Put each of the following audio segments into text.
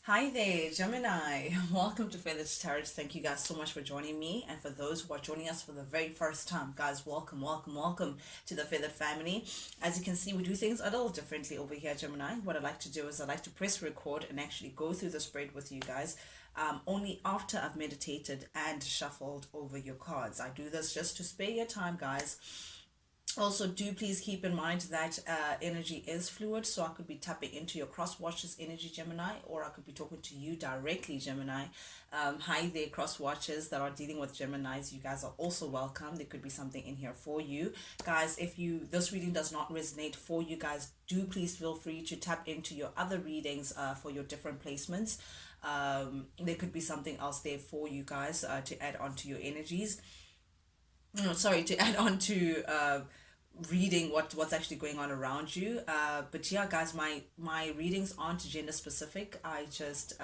Hi there, Gemini. Welcome to Feathers Tarot. Thank you guys so much for joining me. And for those who are joining us for the very first time, guys, welcome, welcome, welcome to the Feathered family. As you can see, we do things a little differently over here, Gemini. What I like to do is I like to press record and actually go through the spread with you guys. Only after I've meditated and shuffled over your cards. I do this just to spare your time, guys. Also, do please keep in mind that energy is fluid, so I could be tapping into your cross watchers energy, Gemini, or I could be talking to you directly, Gemini. Hi there, cross watchers that are dealing with Geminis. You guys are also welcome. There could be something in here for you, guys. If this reading does not resonate for you guys, do please feel free to tap into your other readings for your different placements. There could be something else there for you guys to add on to your energies. Sorry, to add on to reading what's actually going on around you. But yeah, guys, my readings aren't gender specific. I just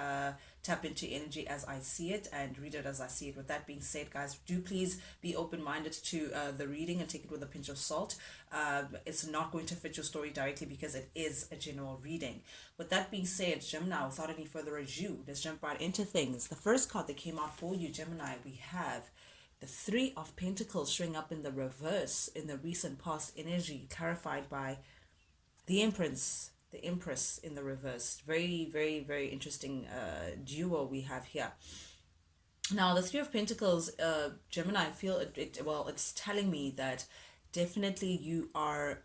tap into energy as I see it and read it as I see it. With that being said, guys, do please be open-minded to the reading and take it with a pinch of salt. It's not going to fit your story directly because it is a general reading. With that being said, Gemini, without any further ado, let's jump right into things. The first card that came out for you, Gemini, we have the Three of Pentacles showing up in the reverse in the recent past energy, clarified by the Empress. The Empress in the reverse. Very, very, very interesting duo we have here. Now, the Three of Pentacles, Gemini, I feel well, it's telling me that definitely you are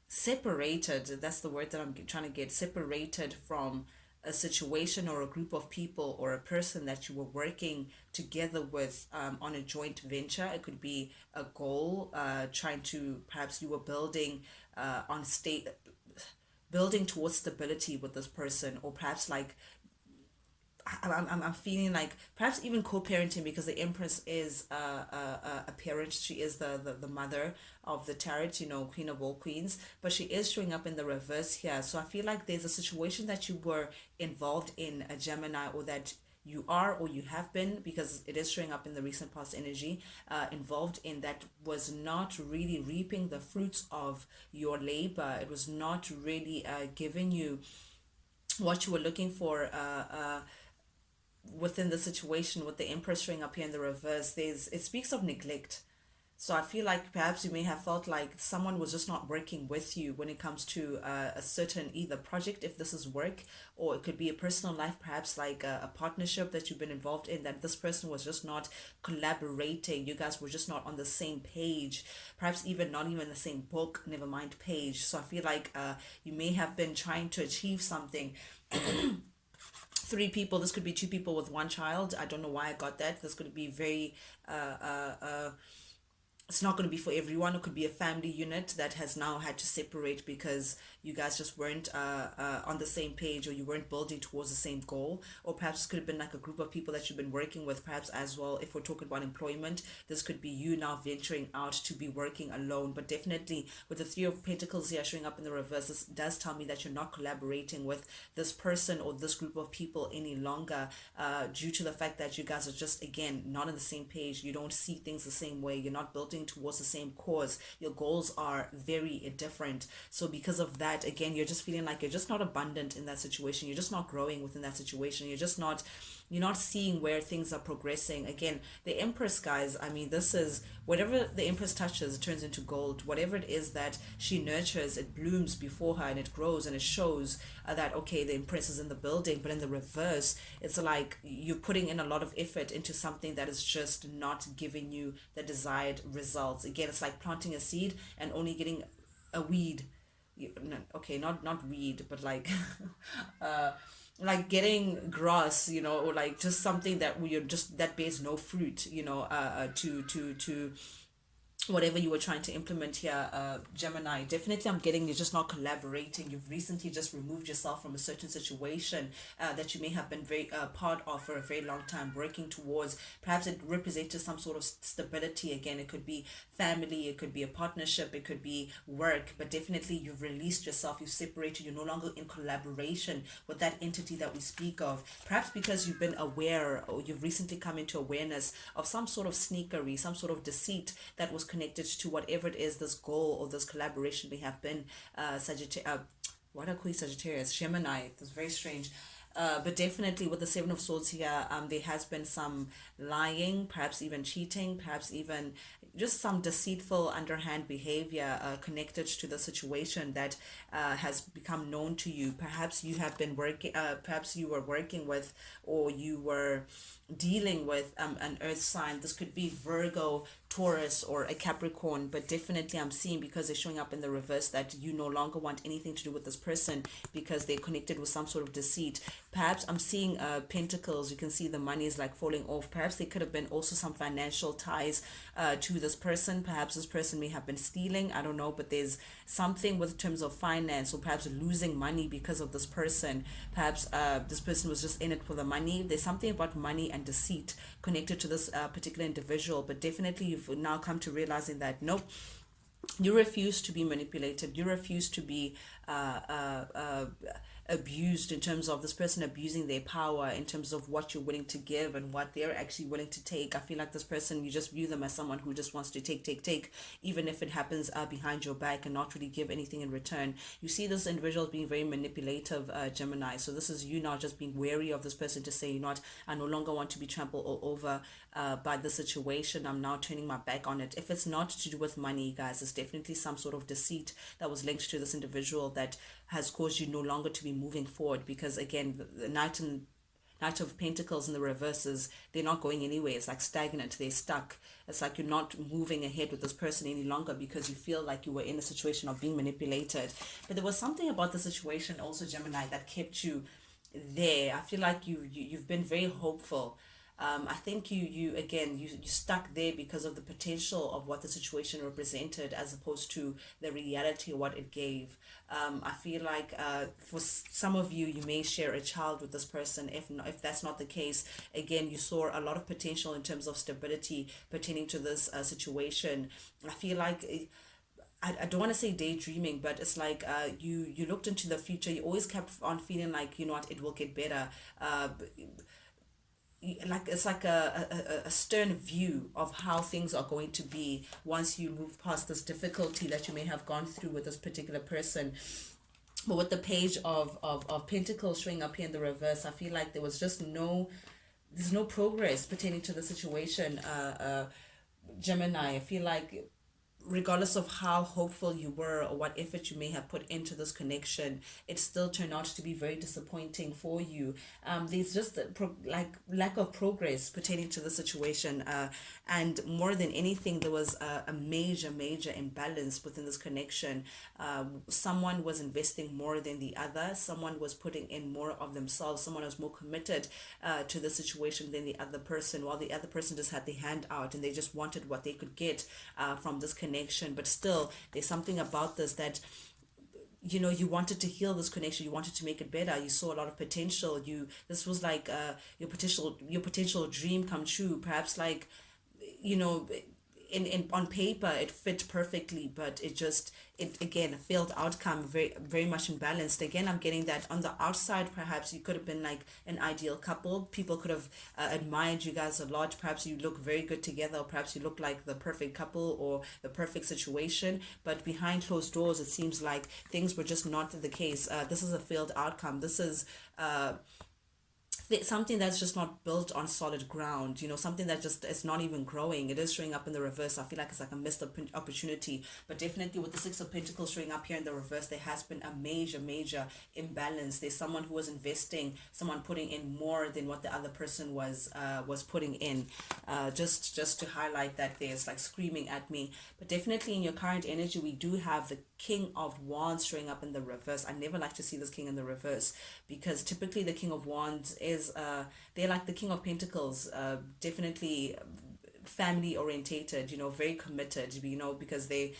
separated. That's the word that I'm trying to get. Separated from a situation or a group of people or a person that you were working together with on a joint venture. It could be a goal, trying to, perhaps you were building on state, building towards stability with this person, or perhaps like I'm feeling like perhaps even co-parenting, because the Empress is a parent. She is the mother of the tarot, Queen of all queens, but she is showing up in the reverse here. So I feel like there's a situation that you were involved in, a Gemini, or that you are or you have been, because it is showing up in the recent past energy, involved in, that was not really reaping the fruits of your labor. It was not really giving you what you were looking for within the situation. With the Empress showing up here in the reverse, it speaks of neglect. So I feel like perhaps you may have felt like someone was just not working with you when it comes to a certain either project, if this is work, or it could be a personal life, perhaps like a partnership that you've been involved in, that this person was just not collaborating. You guys were just not on the same page, perhaps even not even the same book, never mind page. So I feel like you may have been trying to achieve something. Three people, this could be two people with one child. I don't know why I got that. This could be very it's not going to be for everyone. It could be a family unit that has now had to separate because you guys just weren't on the same page, or you weren't building towards the same goal. Or perhaps it could have been like a group of people that you've been working with, perhaps as well. If we're talking about employment, this could be you now venturing out to be working alone. But definitely with the Three of Pentacles here showing up in the reverse, this does tell me that you're not collaborating with this person or this group of people any longer, due to the fact that you guys are just, again, not on the same page. You don't see things the same way. You're not building towards the same cause. Your goals are very different. So because of that, again, you're just feeling like you're just not abundant in that situation. You're just not growing within that situation. You're not seeing where things are progressing. Again, the Empress, guys, I mean, this is whatever the Empress touches, it turns into gold. Whatever it is that she nurtures, it blooms before her and it grows, and it shows that, okay, the Empress is in the building. But in the reverse, it's like you're putting in a lot of effort into something that is just not giving you the desired results. Again, it's like planting a seed and only getting a weed. Okay, not weed, but like like getting grass, or like just something that you're just, that bears no fruit, to whatever you were trying to implement here, Gemini. Definitely I'm getting you're just not collaborating. You've recently just removed yourself from a certain situation that you may have been very part of for a very long time, working towards. Perhaps it represented some sort of stability. Again, it could be family, it could be a partnership, it could be work, but definitely you've released yourself, you've separated, you're no longer in collaboration with that entity that we speak of. Perhaps because you've been aware, or you've recently come into awareness of some sort of sneakery, some sort of deceit that was connected to whatever it is, this goal or this collaboration may have been, what are Queen Sagittarius? Gemini. It's very strange. But definitely with the Seven of Swords here, there has been some lying, perhaps even cheating, perhaps even just some deceitful, underhand behavior connected to the situation that has become known to you. Perhaps you have been working, perhaps you were working with, or you were dealing with an earth sign. This could be Virgo, Taurus, or a Capricorn, but definitely I'm seeing, because they're showing up in the reverse, that you no longer want anything to do with this person because they're connected with some sort of deceit. Perhaps I'm seeing pentacles. You can see the money is like falling off. Perhaps there could have been also some financial ties to this person. Perhaps this person may have been stealing, I don't know, but there's something with terms of finance, or perhaps losing money because of this person. Perhaps this person was just in it for the money. There's something about money and deceit connected to this particular individual, but definitely you've now come to realizing that nope, you refuse to be manipulated. You refuse to be abused, in terms of this person abusing their power, in terms of what you're willing to give and what they're actually willing to take. I feel like this person, you just view them as someone who just wants to take, even if it happens behind your back, and not really give anything in return. You see this individual being very manipulative, Gemini. So this is you now just being wary of this person, to say, you know what, I no longer want to be trampled all over by the situation. I'm now turning my back on it. If it's not to do with money, guys, it's definitely some sort of deceit that was linked to this individual that has caused you no longer to be moving forward. Because again, the Knight of Pentacles in the reverses, they're not going anywhere. It's like stagnant. They're stuck. It's like you're not moving ahead with this person any longer, because you feel like you were in a situation of being manipulated. But there was something about the situation also, Gemini, that kept you there. I feel like you've been very hopeful. I think you stuck there because of the potential of what the situation represented, as opposed to the reality of what it gave. I feel like for some of you, you may share a child with this person. If that's not the case, again, you saw a lot of potential in terms of stability pertaining to this situation. I feel like I don't want to say daydreaming, but it's like you looked into the future. You always kept on feeling like, you know what, it will get better. Like it's like a stern view of how things are going to be once you move past this difficulty that you may have gone through with this particular person. But with the page of Pentacles showing up here in the reverse, I feel like there's no progress pertaining to the situation, Gemini. I feel like regardless of how hopeful you were or what effort you may have put into this connection, it still turned out to be very disappointing for you. There's just like lack of progress pertaining to the situation, and more than anything, there was a major imbalance within this connection. Someone was investing more than the other. Someone was putting in more of themselves. Someone was more committed to the situation than the other person, while the other person just had their hand out and they just wanted what they could get from this connection. But still, there's something about this that, you know, you wanted to heal this connection. You wanted to make it better. You saw a lot of potential. This was like your potential dream come true. Perhaps like, you know, in on paper it fit perfectly, but it again, a failed outcome, very much imbalanced. Again, I'm getting that on the outside, perhaps you could have been like an ideal couple. People could have admired you guys a lot. Perhaps you look very good together, or perhaps you look like the perfect couple or the perfect situation, but behind closed doors it seems like things were just not the case. This is a failed outcome. This is something that's just not built on solid ground, you know, something that just is not even growing. It is showing up in the reverse. I feel like it's like a missed opportunity. But definitely with the Six of Pentacles showing up here in the reverse, there has been a major imbalance. There's someone who was investing, someone putting in more than what the other person was putting in. Just to highlight that, there's like screaming at me. But definitely in your current energy, we do have the King of Wands showing up in the reverse. I never like to see this king in the reverse, because typically the King of Wands is they're like the King of Pentacles, definitely family orientated, you know, very committed, you know, because they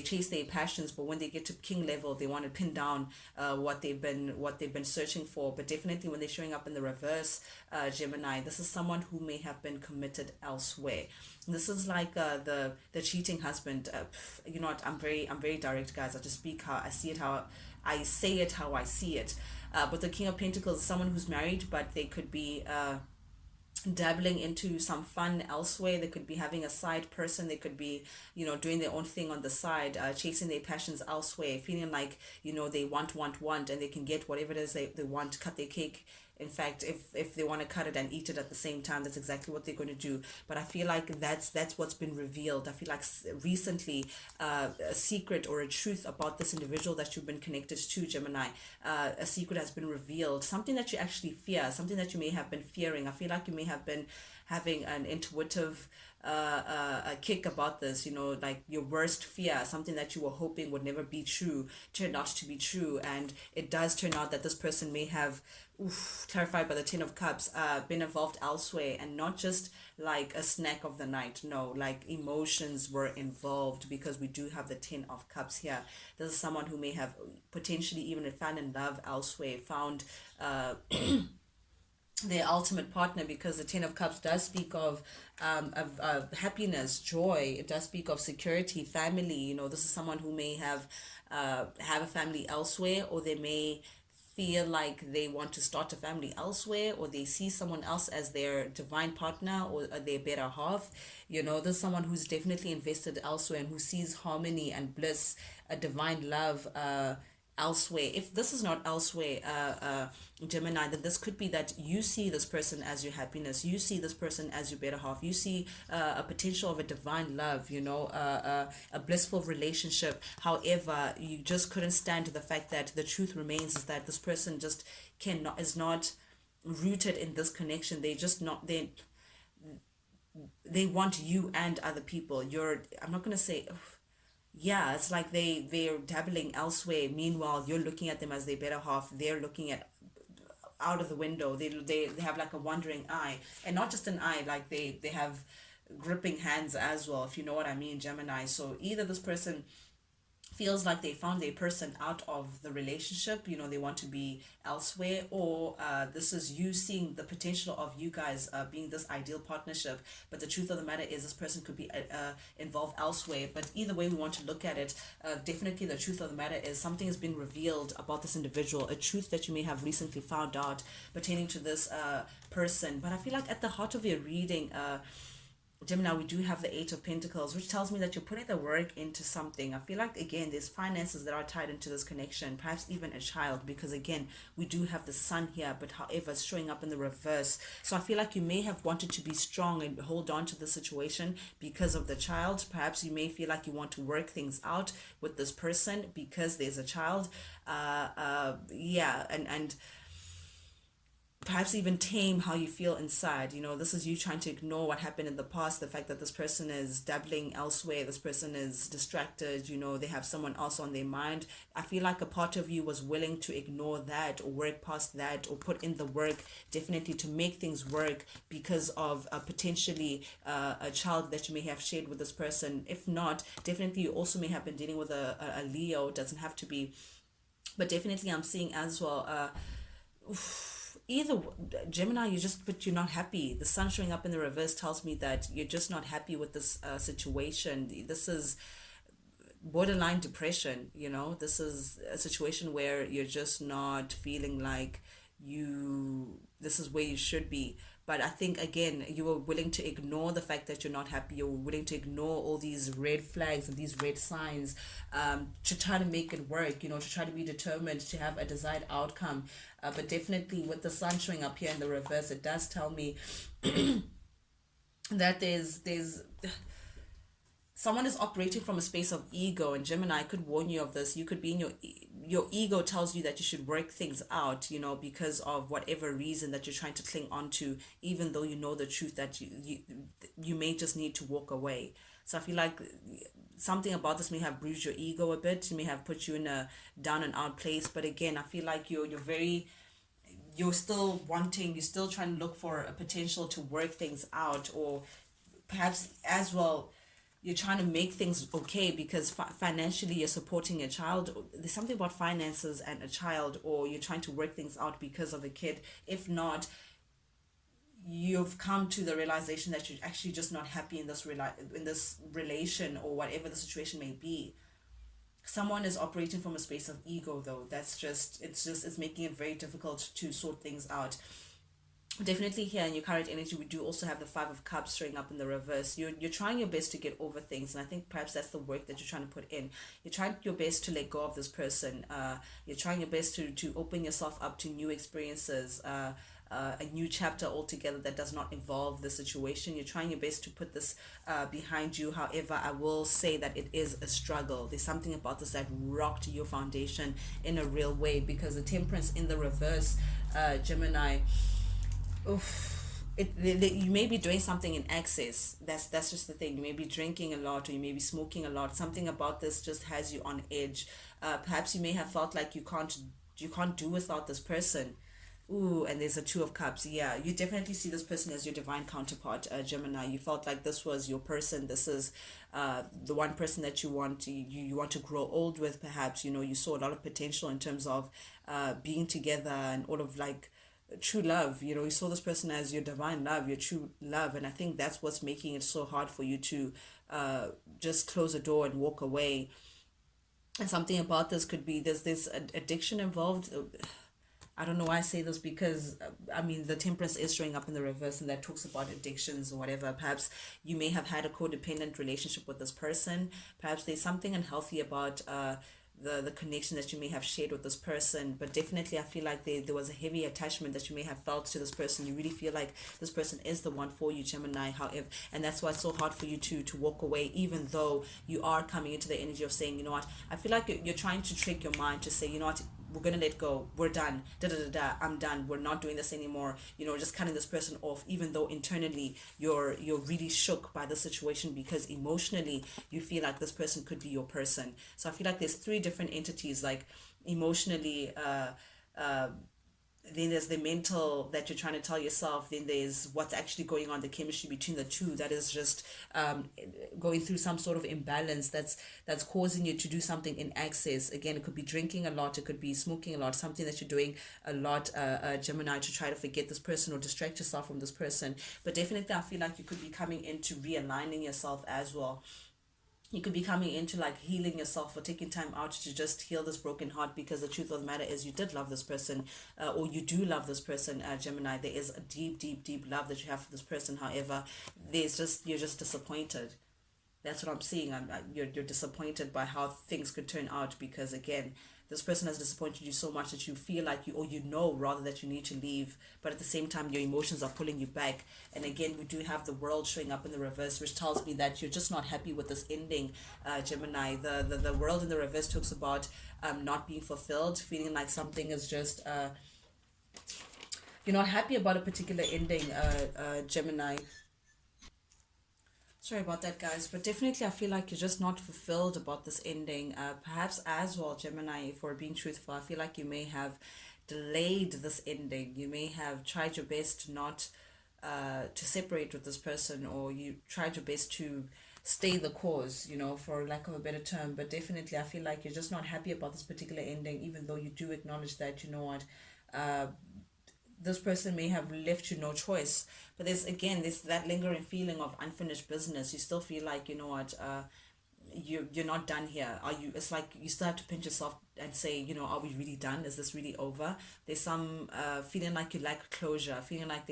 chase their passions, but when they get to king level, they want to pin down what they've been searching for. But definitely when they're showing up in the reverse, Gemini, this is someone who may have been committed elsewhere. This is like the cheating husband. You know what, I'm very direct, guys. I just speak how I see it, how I say it, how I see it. But the King of Pentacles is someone who's married, but they could be dabbling into some fun elsewhere. They could be having a side person. They could be, doing their own thing on the side, chasing their passions elsewhere, feeling like, they want, and they can get whatever it is they want to cut their cake. In fact, if they want to cut it and eat it at the same time, that's exactly what they're going to do. But I feel like that's what's been revealed. I feel like recently, a secret or a truth about this individual that you've been connected to, Gemini, a secret has been revealed. Something that you actually fear, something that you may have been fearing. I feel like you may have been having an intuitive a kick about this, like your worst fear, something that you were hoping would never be true, turned out to be true. And it does turn out that this person may have, clarified by the Ten of Cups, been involved elsewhere, and not just like a snack of the night. No, like emotions were involved, because we do have the Ten of Cups here. This is someone who may have potentially even found in love elsewhere, found their ultimate partner, because the Ten of Cups does speak of happiness, joy. It does speak of security, family. This is someone who may have a family elsewhere, or they may feel like they want to start a family elsewhere, or they see someone else as their divine partner or their better half. There's someone who's definitely invested elsewhere and who sees harmony and bliss, a divine love, elsewhere. If this is not elsewhere, Gemini, then this could be that you see this person as your happiness, you see this person as your better half, you see a potential of a divine love, a blissful relationship. However, you just couldn't stand the fact that the truth remains is that this person just cannot is not rooted in this connection. They want you and other people. I'm not gonna say, yeah, it's like they're dabbling elsewhere. Meanwhile, you're looking at them as their better half. They're looking at out of the window. They have like a wandering eye, and not just an eye, like they have gripping hands as well, if you know what I mean, Gemini. So either this person feels like they found their person out of the relationship, they want to be elsewhere, or this is you seeing the potential of you guys being this ideal partnership. But the truth of the matter is this person could be involved elsewhere. But either way we want to look at it, definitely the truth of the matter is something has been revealed about this individual, a truth that you may have recently found out pertaining to this person. But I feel like at the heart of your reading, Gemini, we do have the Eight of Pentacles, which tells me that you're putting the work into something. I feel like, again, there's finances that are tied into this connection, perhaps even a child, because, again, we do have the Sun here, but however, it's showing up in the reverse. So I feel like you may have wanted to be strong and hold on to the situation because of the child. Perhaps you may feel like you want to work things out with this person because there's a child. Yeah, and perhaps even tame how you feel inside. This is you trying to ignore what happened in the past, the fact that this person is dabbling elsewhere, this person is distracted, they have someone else on their mind. I feel like a part of you was willing to ignore that or work past that or put in the work, definitely, to make things work because of potentially a child that you may have shared with this person. If not, definitely you also may have been dealing with a Leo. It doesn't have to be, but definitely I'm seeing as well, either Gemini, but you're not happy. The Sun showing up in the reverse tells me that you're just not happy with this situation. This is borderline depression. This is a situation where you're just not feeling like this is where you should be. But I think, again, you were willing to ignore the fact that you're not happy. You're willing to ignore all these red flags and these red signs, to try to make it work, to try to be determined to have a desired outcome. But definitely with the Sun showing up here in the reverse, it does tell me that there's someone is operating from a space of ego. And Gemini, I could warn you of this. You could be in your ego tells you that you should work things out, because of whatever reason that you're trying to cling on to, even though you know the truth that you may just need to walk away. So I feel like something about this may have bruised your ego a bit. It may have put you in a down and out place. But again, I feel like you're still wanting, you're still trying to look for a potential to work things out, or perhaps as well you're trying to make things okay because financially you're supporting a child. There's something about finances and a child, or you're trying to work things out because of a kid. If not, you've come to the realization that you're actually just not happy in this relation, or whatever the situation may be. Someone is operating from a space of ego, though. It's making it very difficult to sort things out. definitely here in your current energy, we do also have the Five of Cups showing up in the reverse. You're trying your best to get over things, and I think perhaps that's the work that you're trying to put in. You're trying your best to let go of this person. You're trying your best to open yourself up to new experiences. A new chapter altogether that does not involve the situation. You're trying your best to put this behind you. However, I will say that it is a struggle. There's something about this that rocked your foundation in a real way, because the Temperance in the reverse, Gemini, oof, you may be doing something in excess. That's just the thing. You may be drinking a lot, or you may be smoking a lot. Something about this just has you on edge. Perhaps you may have felt like you can't do without this person. Ooh, and there's a Two of Cups. Yeah, you definitely see this person as your divine counterpart, Gemini. You felt like this was your person. This is the one person that you want to grow old with, perhaps. You saw a lot of potential in terms of being together and all of like true love. You saw this person as your divine love, your true love. And I think that's what's making it so hard for you to just close the door and walk away. And something about this could be there's this addiction involved. I don't know why I say this, because I mean the Temperance is showing up in the reverse, and that talks about addictions or whatever. Perhaps you may have had a codependent relationship with this person. Perhaps there's something unhealthy about the connection that you may have shared with this person. But definitely I feel like there was a heavy attachment that you may have felt to this person. You really feel like this person is the one for you, Gemini. However, and that's why it's so hard for you to walk away, even though you are coming into the energy of saying, you know what, I feel like you're trying to trick your mind to say, you know what, we're gonna let go, we're done, da da da da, I'm done, we're not doing this anymore, just cutting this person off, even though internally you're really shook by the situation, because emotionally you feel like this person could be your person. So I feel like there's three different entities, like emotionally, uh then there's the mental that you're trying to tell yourself, then there's what's actually going on, the chemistry between the two, that is just going through some sort of imbalance that's causing you to do something in excess. Again, it could be drinking a lot, it could be smoking a lot, something that you're doing a lot, Gemini, to try to forget this person or distract yourself from this person. But definitely I feel like you could be coming into realigning yourself as well. You could be coming into like healing yourself, or taking time out to just heal this broken heart, because the truth of the matter is you did love this person, or you do love this person, Gemini. There is a deep, deep, deep love that you have for this person. However, you're just disappointed. That's what I'm seeing. You're disappointed by how things could turn out, because again, this person has disappointed you so much that you feel like rather, that you need to leave, but at the same time your emotions are pulling you back. And again, we do have the World showing up in the reverse, which tells me that you're just not happy with this ending, Gemini. The World in the reverse talks about not being fulfilled, feeling like something is just you're not happy about a particular ending, Gemini. Sorry about that, guys, but definitely I feel like you're just not fulfilled about this ending. Perhaps as well, Gemini, for being truthful, I feel like you may have delayed this ending. You may have tried your best to not to separate with this person, or you tried your best to stay the cause, for lack of a better term. But definitely, I feel like you're just not happy about this particular ending, even though you do acknowledge that, this person may have left you no choice. But there's that lingering feeling of unfinished business. You still feel like, you're not done here. Are you? It's like you still have to pinch yourself and say, are we really done? Is this really over? There's some feeling like you lack closure, feeling like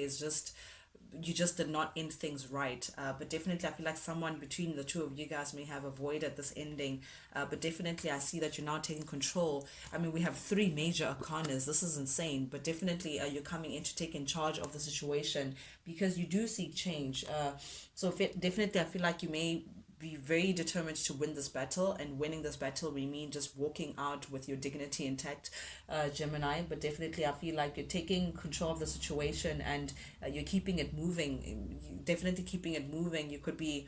you just did not end things right. But definitely, I feel like someone between the two of you guys may have avoided this ending. But definitely, I see that you're now taking control. I mean, we have three major arcanas. This is insane. But definitely, you're coming in to take in charge of the situation, because you do seek change. Definitely, I feel like you may be very determined to win this battle, and winning this battle we mean just walking out with your dignity intact, Gemini. But definitely I feel like you're taking control of the situation, and you're keeping it moving. Definitely keeping it moving. You could be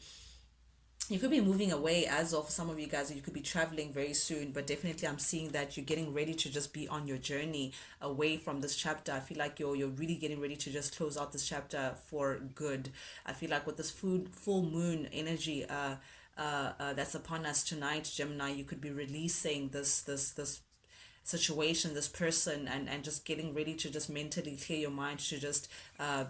moving away as of some of you guys, or you could be traveling very soon. But definitely I'm seeing that you're getting ready to just be on your journey away from this chapter. I feel like you're really getting ready to just close out this chapter for good. I feel like with this full moon energy that's upon us tonight, Gemini, you could be releasing this situation, this person, and just getting ready to just mentally clear your mind, to just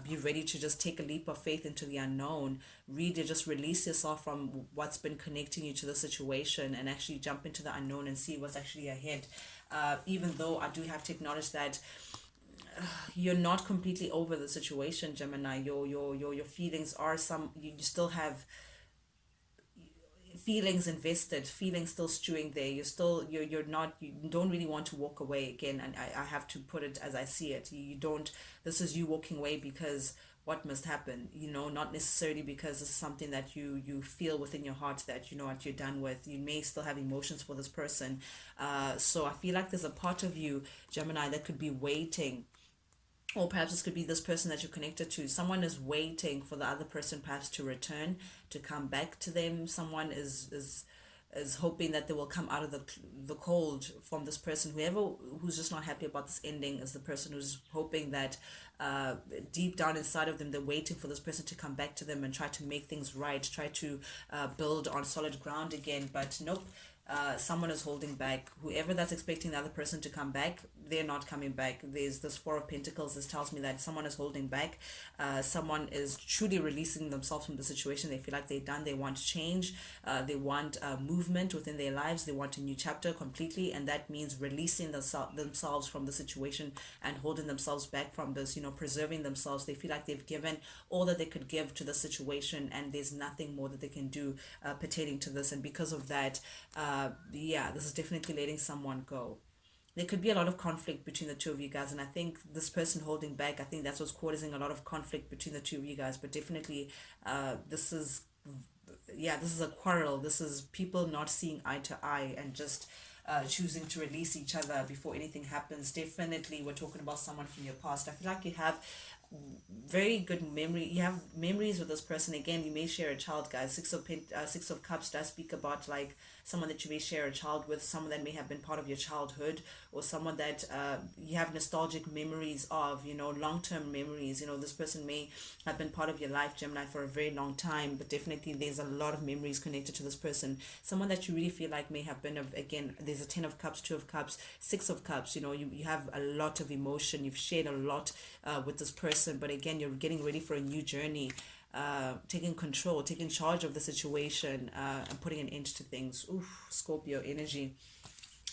be ready to just take a leap of faith into the unknown. Really just release yourself from what's been connecting you to the situation, and actually jump into the unknown and see what's actually ahead. Even though I do have to acknowledge that you're not completely over the situation, Gemini. Your feelings are some, you still have feelings invested, feelings still stewing there. You're not, you don't really want to walk away again. And I have to put it as I see it. You don't, this is you walking away because what must happen, not necessarily because it's something that you feel within your heart that what you're done with. You may still have emotions for this person. So I feel like there's a part of you, Gemini, that could be waiting, or perhaps this could be this person that you're connected to. Someone is waiting for the other person perhaps to return, to come back to them. Someone is hoping that they will come out of the cold from this person. Whoever who's just not happy about this ending is the person who's hoping that uh, deep down inside of them, they're waiting for this person to come back to them and try to make things right, try to build on solid ground again. But nope, someone is holding back. Whoever that's expecting the other person to come back, they're not coming back. There's this Four of Pentacles. This tells me that someone is holding back. Someone is truly releasing themselves from the situation. They feel like they're done. They want change. They want movement within their lives. They want a new chapter completely, and that means releasing themselves from the situation and holding themselves back from this. Preserving themselves. They feel like they've given all that they could give to the situation, and there's nothing more that they can do pertaining to this. And because of that, yeah, this is definitely letting someone go. There could be a lot of conflict between the two of you guys, and I think this person holding back, I think that's what's causing a lot of conflict between the two of you guys. But definitely, this is, yeah, this is a quarrel. This is people not seeing eye to eye and just choosing to release each other before anything happens. Definitely, we're talking about someone from your past. I feel like you have very good memory. You have memories with this person. Again, you may share a child, guys. Six of Cups does speak about like someone that you may share a child with, someone that may have been part of your childhood, or someone that you have nostalgic memories of, long-term memories. This person may have been part of your life, Gemini, for a very long time, but definitely there's a lot of memories connected to this person. Someone that you really feel like may have been, again, there's a 10 of Cups, 2 of Cups, 6 of Cups. You have a lot of emotion. You've shared a lot with this person, but again, you're getting ready for a new journey, taking control, taking charge of the situation, and putting an end to things. Oof, Scorpio energy.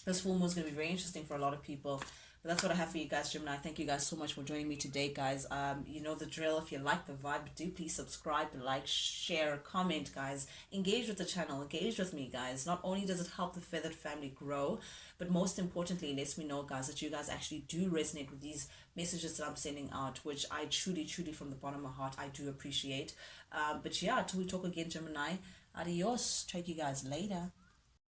This full moon is going to be very interesting for a lot of people. But that's what I have for you guys, Gemini. Thank you guys so much for joining me today, guys. You know the drill. If you like the vibe, do please subscribe, like, share, comment, guys. Engage with the channel. Engage with me, guys. Not only does it help the feathered family grow, but most importantly, it lets me know, guys, that you guys actually do resonate with these messages that I'm sending out, which I truly, truly, from the bottom of my heart, I do appreciate. But yeah, till we talk again, Gemini. Adios. Check you guys later.